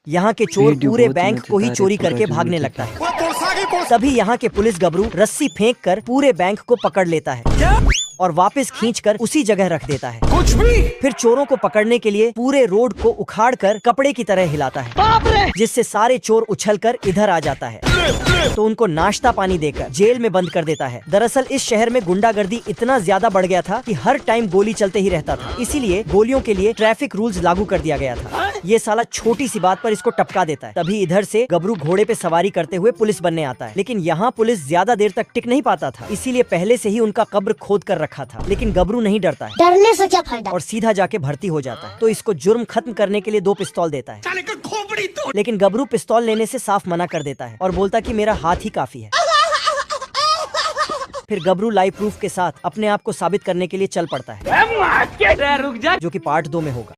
यहाँ के चोर पूरे बैंक को ही चोरी करके भागने लगता है। तभी यहाँ के पुलिस गबरू रस्सी फेंक कर पूरे बैंक को पकड़ लेता है और वापस खींचकर उसी जगह रख देता है। कुछ भी। फिर चोरों को पकड़ने के लिए पूरे रोड को उखाड़कर कपड़े की तरह हिलाता है, जिससे सारे चोर उछलकर इधर आ जाता है तो उनको नाश्ता पानी देकर जेल में बंद कर देता है। दरअसल इस शहर में गुंडागर्दी इतना ज्यादा बढ़ गया था कि हर टाइम गोली चलते ही रहता था, इसीलिए गोलियों के लिए ट्रैफिक रूल्स लागू कर दिया गया था। ये साला छोटी सी बात पर इसको टपका देता है। तभी इधर से गबरू घोड़े पे सवारी करते हुए पुलिस बनने आता है, लेकिन यहाँ पुलिस ज्यादा देर तक टिक नहीं पाता था, इसीलिए पहले से ही उनका कब्र खोद कर रखा था। लेकिन गबरू नहीं डरता है, डरने से क्या फायदा, और सीधा जाके भर्ती हो जाता है। तो इसको जुर्म खत्म करने के लिए 2 पिस्तौल देता है, लेकिन गबरू पिस्तौल लेने से साफ मना कर देता है और बोलता कि मेरा हाथ ही काफी है। फिर गबरू लाइव प्रूफ के साथ अपने आप को साबित करने के लिए चल पड़ता है, रुक जा। जो कि पार्ट 2 में होगा।